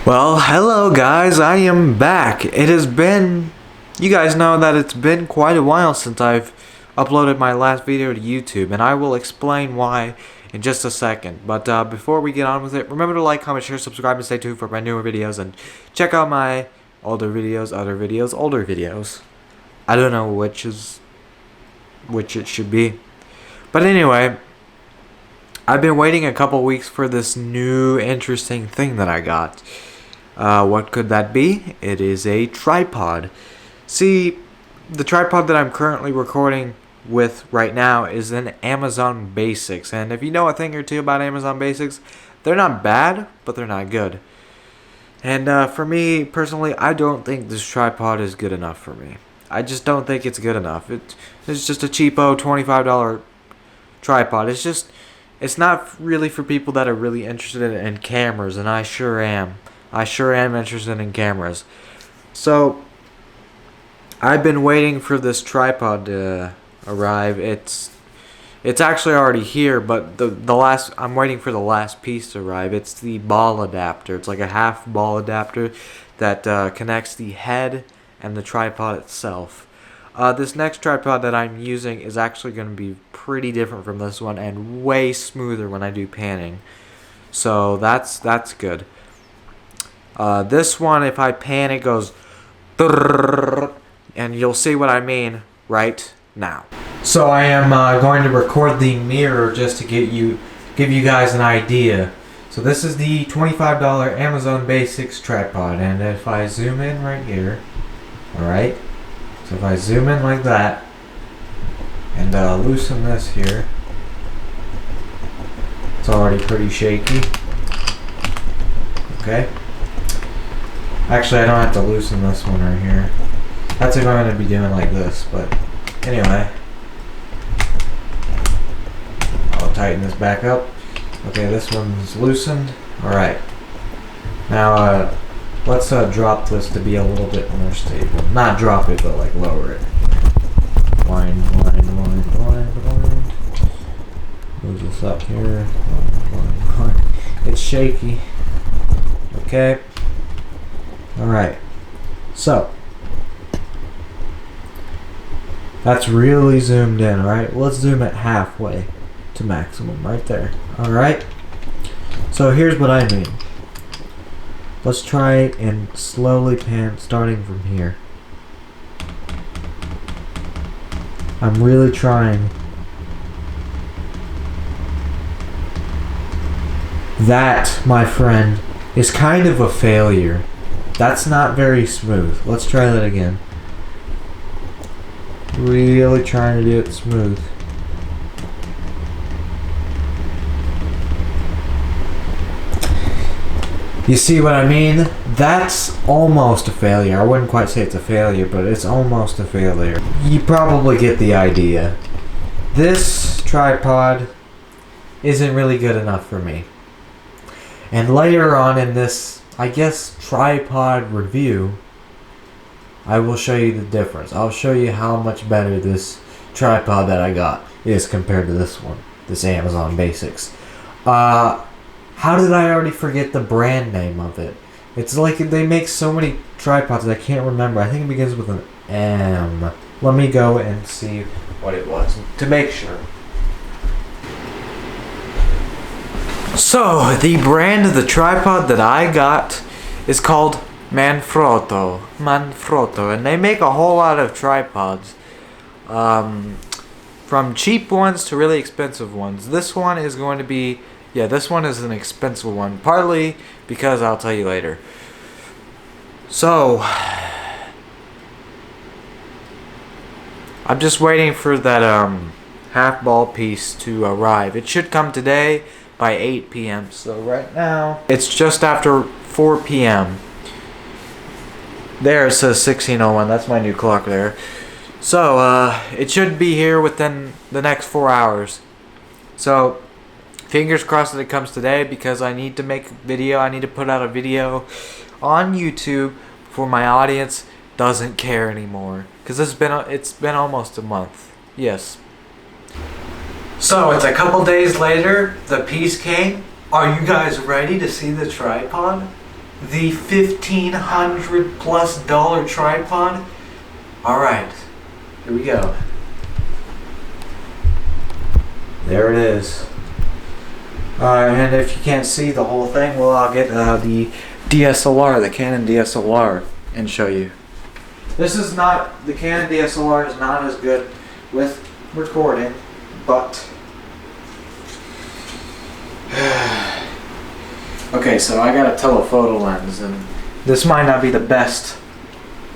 Well, hello guys, I am back. You guys know that it's been quite a while since I've uploaded my last video to YouTube, and I will explain why in just a second. But before we get on with it, remember to like, comment, share, subscribe, and stay tuned for my newer videos, and check out my older videos. I don't know which it should be. But anyway, I've been waiting a couple weeks for this new interesting thing that I got. What could that be? It is a tripod. See, the tripod that I'm currently recording with right now is an Amazon Basics. And if you know a thing or two about Amazon Basics, they're not bad, but they're not good. And for me, personally, I don't think this tripod is good enough for me. I just don't think it's good enough. It's just a cheapo $25 tripod. It's not really for people that are really interested in cameras, and I sure am. I sure am interested in cameras. So, I've been waiting for this tripod to arrive. It's actually already here, but I'm waiting for the last piece to arrive. It's the ball adapter. It's like a half ball adapter that connects the head and the tripod itself. This next tripod that I'm using is actually going to be pretty different from this one and way smoother when I do panning. So that's good. This one, if I pan, it goes and you'll see what I mean right now. So I am going to record the mirror just to give you guys an idea. So this is the $25 Amazon Basics tripod, and if I zoom in right here, alright, so if I zoom in like that and loosen this here, it's already pretty shaky. Okay. Actually, I don't have to loosen this one right here. That's if I'm going to be doing like this, but anyway. I'll tighten this back up. Okay, this one's loosened. Alright. Now, let's drop this to be a little bit more stable. Not drop it, but like lower it. Wind. Move this up here. Wind. It's shaky. Okay. Alright, so that's really zoomed in, alright? Let's zoom it halfway to maximum, right there. Alright, so here's what I mean. Let's try and slowly pan, starting from here. I'm really trying. That, my friend, is kind of a failure. That's not very smooth. Let's try that again. Really trying to do it smooth. You see what I mean? That's almost a failure. I wouldn't quite say it's a failure, but it's almost a failure. You probably get the idea. This tripod isn't really good enough for me. And later on in this, I guess, tripod review, I will show you the difference. I'll show you how much better this tripod that I got is compared to this one, this Amazon Basics. How did I already forget the brand name of it? It's like they make so many tripods that I can't remember. I think it begins with an M. Let me go and see what it was to make sure. So, the brand of the tripod that I got is called Manfrotto, and they make a whole lot of tripods, from cheap ones to really expensive ones. This one is going to be, this one is an expensive one, partly because I'll tell you later. So, I'm just waiting for that half ball piece to arrive. It should come today by 8 p.m. So right now, it's just after 4 p.m. There it says 16:01. That's my new clock there. So, it should be here within the next 4 hours. So, fingers crossed that it comes today, because I need to make a video. I need to put out a video on YouTube before my audience doesn't care anymore. Because it's been almost a month. Yes. So, it's a couple days later. The piece came. Are you guys ready to see the tripod? the $1,500+ tripod. Alright, here we go. There it is. And if you can't see the whole thing, well, I'll get the DSLR, the Canon DSLR, and show you. This is not, the Canon DSLR is not as good with recording, but okay, so I got a telephoto lens, and this might not be the best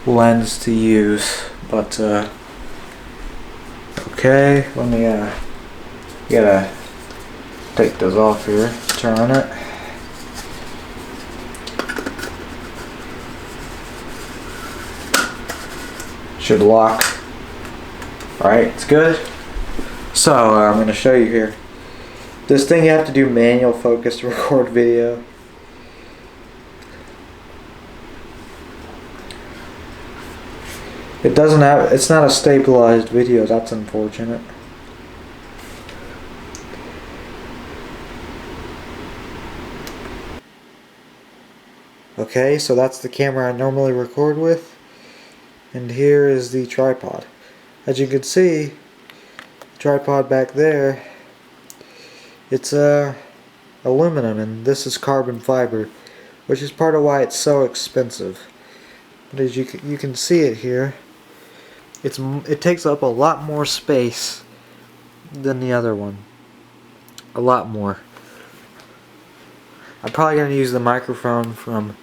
lens to use, but okay, let me gotta take those off here, turn it. Should lock. Alright, it's good. So I'm gonna show you here. This thing, you have to do manual focus to record video. It doesn't have, it's not a stabilized video, that's unfortunate. Okay, so that's the camera I normally record with. And here is the tripod. As you can see, the tripod back there, it's aluminum, and this is carbon fiber, which is part of why it's so expensive. But as you can see it here, it takes up a lot more space than the other one. A lot more. I'm probably going to use the microphone from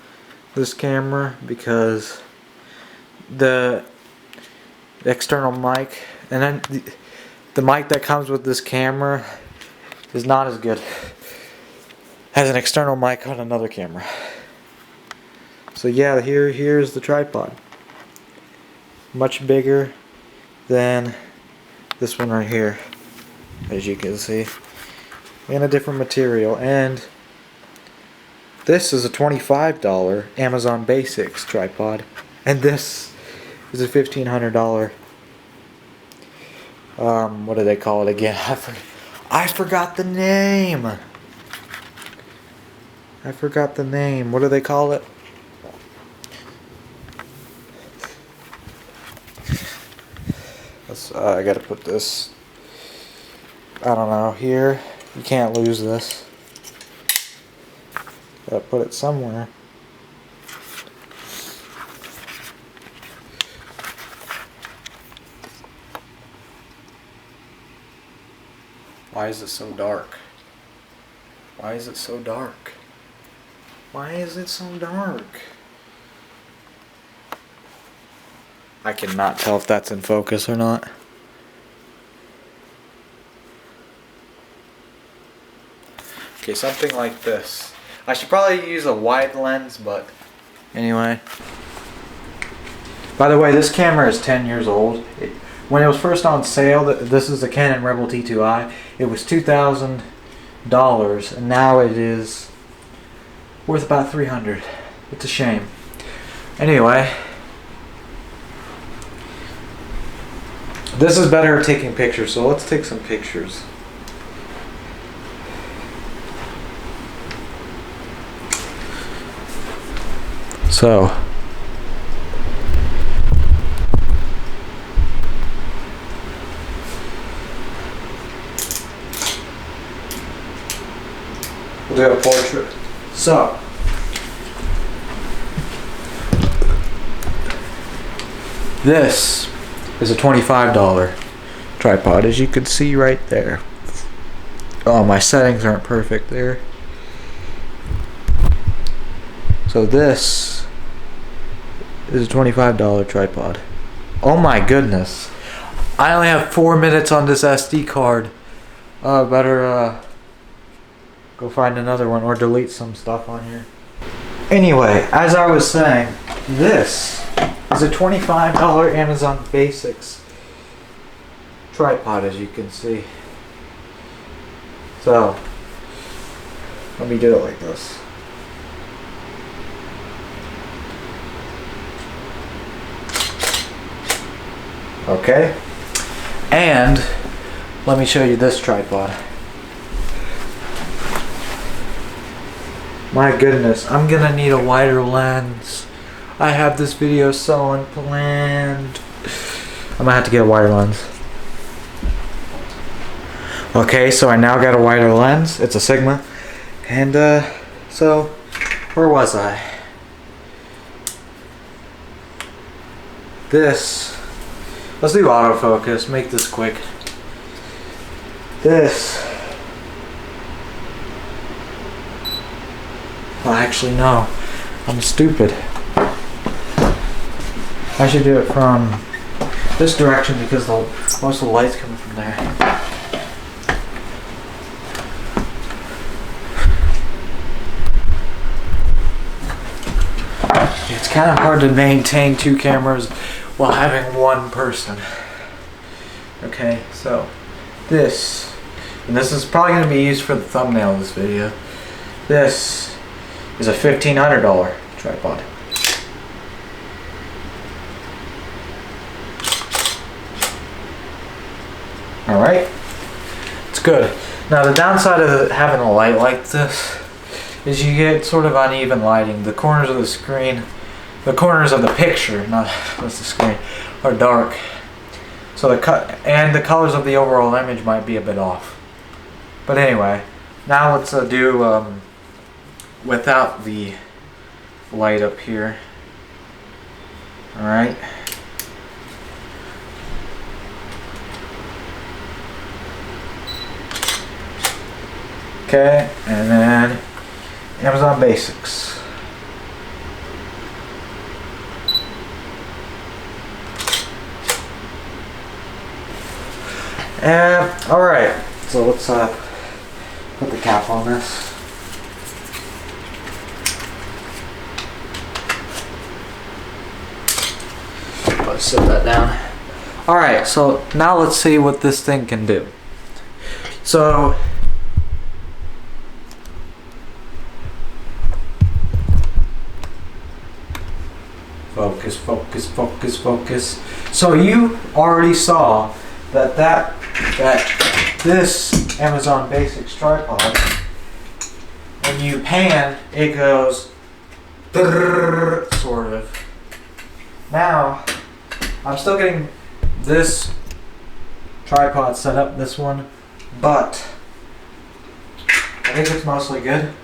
this camera because the external mic, and then the mic that comes with this camera is not as good as an external mic on another camera. So yeah, here's the tripod. Much bigger than this one right here, as you can see, and a different material. And this is a $25 Amazon Basics tripod, and this is a $1,500. What do they call it again? I forgot the name. I forgot the name. What do they call it? I gotta put this, I don't know, here. You can't lose this. Gotta put it somewhere. Why is it so dark? Why is it so dark? Why is it so dark? I cannot tell if that's in focus or not. Okay, something like this. I should probably use a wide lens, but anyway. By the way, this camera is 10 years old. When it was first on sale, this is the Canon Rebel T2i. It was $2,000, and now it is worth about $300. It's a shame. Anyway, this is better at taking pictures, so let's take some pictures. So, we'll do a portrait. So, this is a $25 tripod, as you can see right there. Oh, my settings aren't perfect there. So this is a $25 tripod. Oh my goodness. I only have 4 minutes on this SD card. Better go find another one or delete some stuff on here. Anyway, as I was saying, this is a $25 Amazon Basics tripod, as you can see. So, let me do it like this. Okay, and let me show you this tripod. My goodness, I'm gonna need a wider lens. I have this video so unplanned. I'm gonna have to get a wider lens. Okay, so I now got a wider lens. It's a Sigma. And so where was I? This. Let's do autofocus, make this quick. This. Well, actually no. I'm stupid. I should do it from this direction because most of the light's coming from there. It's kind of hard to maintain two cameras while having one person. Okay, so this, and this is probably going to be used for the thumbnail of this video. This is a $1,500 tripod. Alright, it's good. Now the downside of having a light like this is you get sort of uneven lighting. The corners of the screen, the corners of the picture, not just the screen, are dark. So the colors of the overall image might be a bit off. But anyway, now let's do without the light up here. Alright. Okay, and then Amazon Basics. And alright, so let's put the cap on this. Let's set that down. Alright, so now let's see what this thing can do. So focus, focus, focus, focus. So you already saw that this Amazon Basics tripod, when you pan, it goes sort of. Now, I'm still getting this tripod set up, this one, but I think it's mostly good.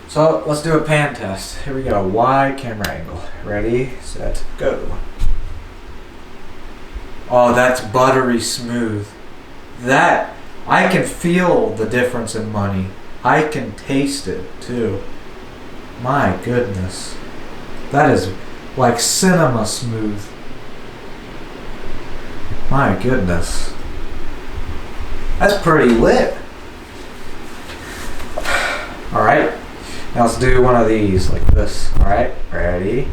So let's do a pan test. Here we go. Wide camera angle. Ready, set, go. Oh, that's buttery smooth. That, I can feel the difference in money. I can taste it too. My goodness. That is like cinema smooth. My goodness. That's pretty lit. Alright. Now let's do one of these like this. Alright, ready?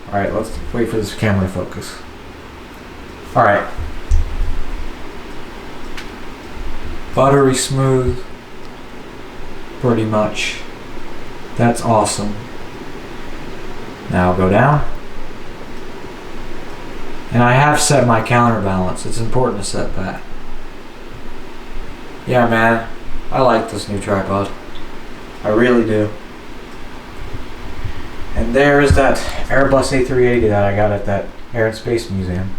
Alright, let's wait for this camera to focus. Alright. Buttery smooth. Pretty much. That's awesome. Now go down. And I have set my counterbalance. It's important to set that. Yeah, man. I like this new tripod. I really do. And there's that Airbus A380 that I got at that Air and Space Museum.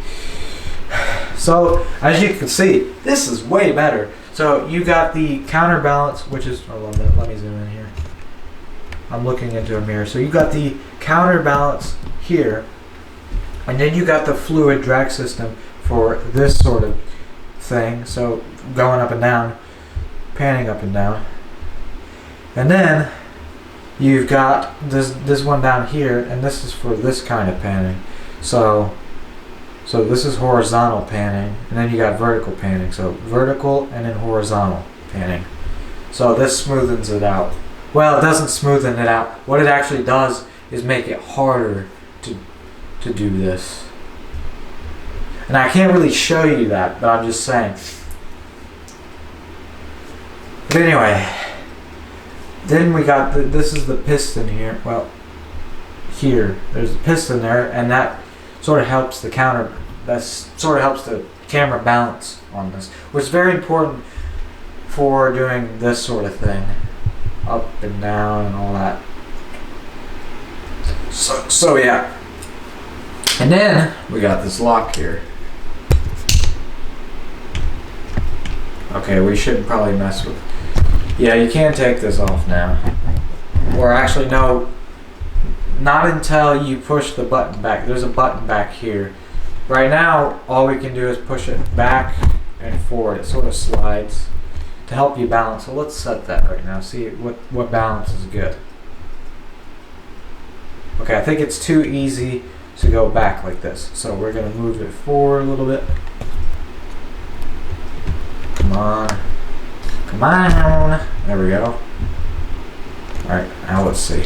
So, as you can see, this is way better. So, you got the counterbalance, which is... Oh, let me zoom in here. I'm looking into a mirror. So, you got the counterbalance here. And then you got the fluid drag system for this sort of thing. So, going up and down, panning up and down. And then you've got this one down here, and this is for this kind of panning. So this is horizontal panning, and then you got vertical panning. So vertical and then horizontal panning. So this smoothens it out. Well, it doesn't smoothen it out. What it actually does is make it harder to do this. And I can't really show you that, but I'm just saying. But anyway, then we got this is the piston here. Well, here there's a piston there, and that sort of helps the camera balance on this, which is very important for doing this sort of thing. up and down and all that. So yeah. And then we got this lock here. Okay, we shouldn't probably mess with. Yeah, you can take this off now. Or actually, no. Not until you push the button back. There's a button back here. Right now, all we can do is push it back and forward. It sort of slides to help you balance. So let's set that right now. See what balance is good. Okay, I think it's too easy to go back like this. So we're going to move it forward a little bit. Come on. Come on. There we go. Alright, now let's see.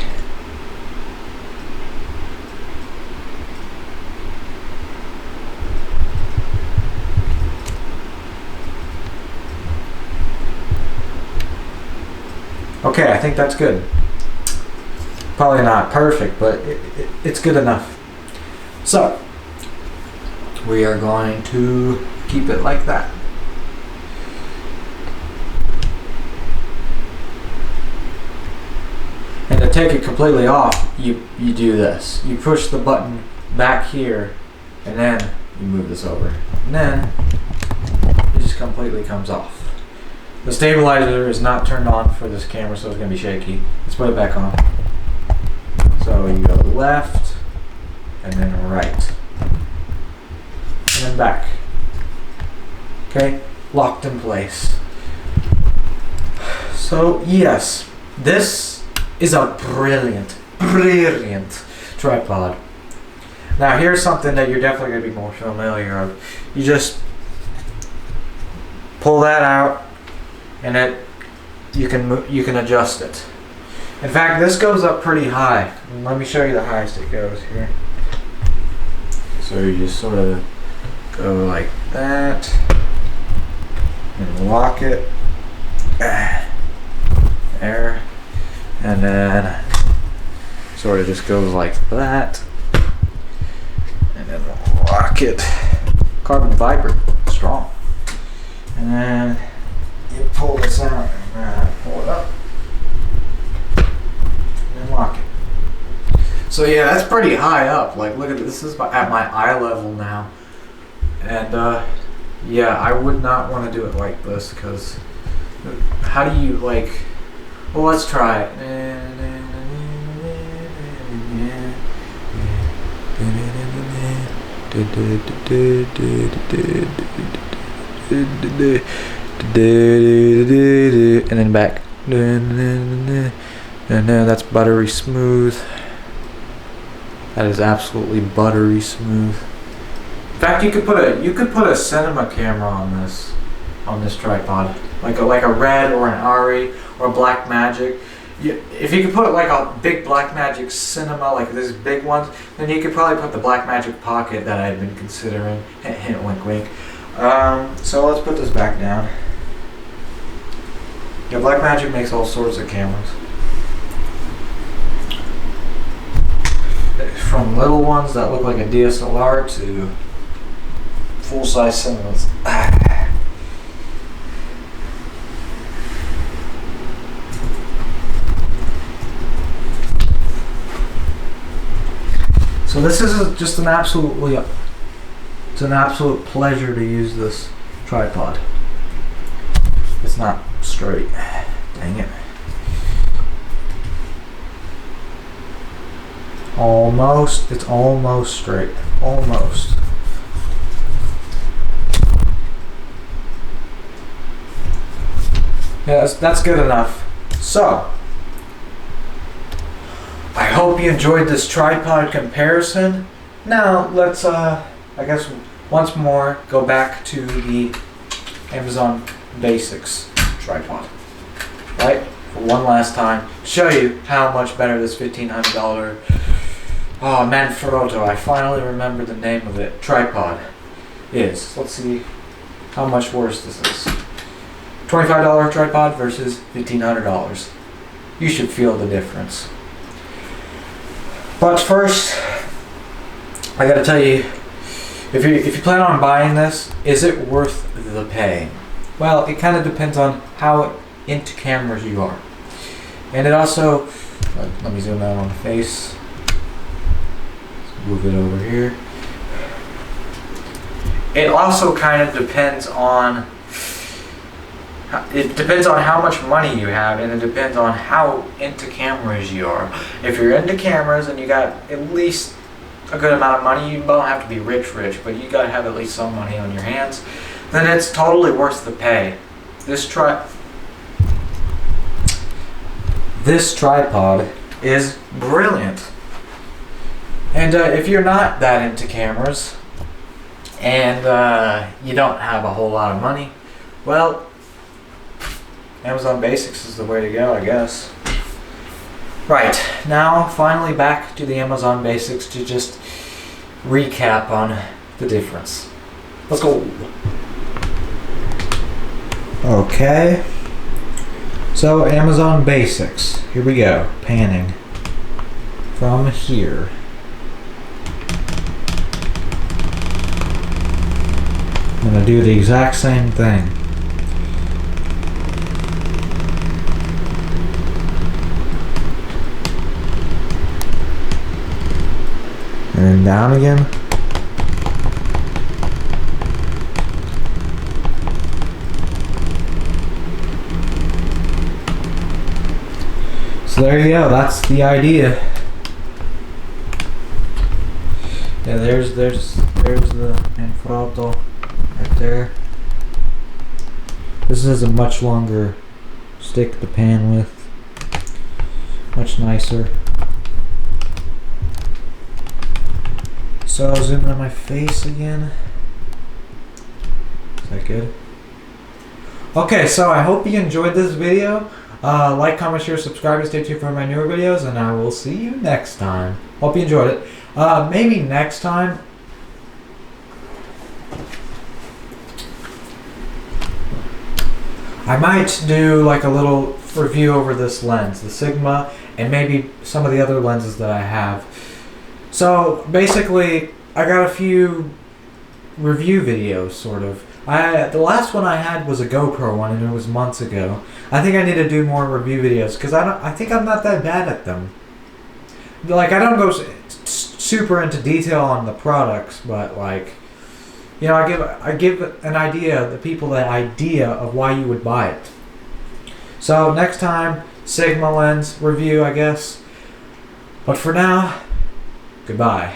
Okay, I think that's good. Probably not perfect, but it's good enough. So, we are going to keep it like that. And to take it completely off, you do this. You push the button back here, and then you move this over. And then, it just completely comes off. The stabilizer is not turned on for this camera, so it's going to be shaky. Let's put it back on. So you go left, and then right. And then back. Okay? Locked in place. So, yes. This is a brilliant tripod. Now, here's something that you're definitely going to be more familiar of. You just pull that out, and you can adjust it. In fact, this goes up pretty high. Let me show you the highest it goes here. So you just sort of go like that and lock it there, and then sort of just goes like that, and then lock it. Carbon fiber, strong, and then you pull this out and pull it up and lock it. So yeah, that's pretty high up. Like, look at this. This is at my eye level now, and yeah, I would not want to do it like this, because how do you, like, well, let's try it. And then back, and then that's buttery smooth. That is absolutely buttery smooth. In fact, you could put a cinema camera on this tripod, like a Red or an Arri or a Blackmagic. If you could put like a big Blackmagic cinema, like these big ones, then you could probably put the Blackmagic Pocket that I had been considering. Hint, wink, wink. So let's put this back down. Yeah, Blackmagic makes all sorts of cameras. From little ones that look like a DSLR to full-size cinemas. So this is just an absolute pleasure to use this tripod. It's not straight. Dang it. It's almost straight. Almost. Yeah, that's good enough. So, I hope you enjoyed this tripod comparison. Now, let's, I guess, once more, go back to the Amazon Basics tripod. Right? For one last time. Show you how much better this $1,500 Manfrotto, I finally remember the name of it, tripod is. Let's see how much worse this is. $25 tripod versus $1,500. You should feel the difference. But first, I gotta tell you, if you plan on buying this, is it worth the pay? Well, it kind of depends on how into cameras you are. And it also, let me zoom out on the face. Let's move it over here. It also kind of depends on, how much money you have, and it depends on how into cameras you are. If you're into cameras and you got at least a good amount of money, you don't have to be rich, but you gotta have at least some money on your hands, then it's totally worth the pay. This tripod is brilliant. And if you're not that into cameras and you don't have a whole lot of money, well, Amazon Basics is the way to go, I guess. Right, now finally back to the Amazon Basics to just recap on the difference. Let's go. Okay. So Amazon Basics. Here we go. Panning from here. I'm gonna do the exact same thing. And then down again. So there you go, that's the idea. Yeah, there's the Manfrotto right there. This is a much longer stick to pan with. Much nicer. So I'll zoom in on my face again. Is that good? Okay, so I hope you enjoyed this video. Like, comment, share, subscribe, and stay tuned for my newer videos, and I will see you next time. Hope you enjoyed it. Maybe next time, I might do like a little review over this lens, the Sigma, and maybe some of the other lenses that I have. So basically, I got a few review videos, sort of. The last one I had was a GoPro one, and it was months ago. I think I need to do more review videos because I think I'm not that bad at them. Like, I don't go super into detail on the products, but like, you know, I give an idea, the people the idea of why you would buy it. So next time, Sigma lens review, I guess. But for now, goodbye.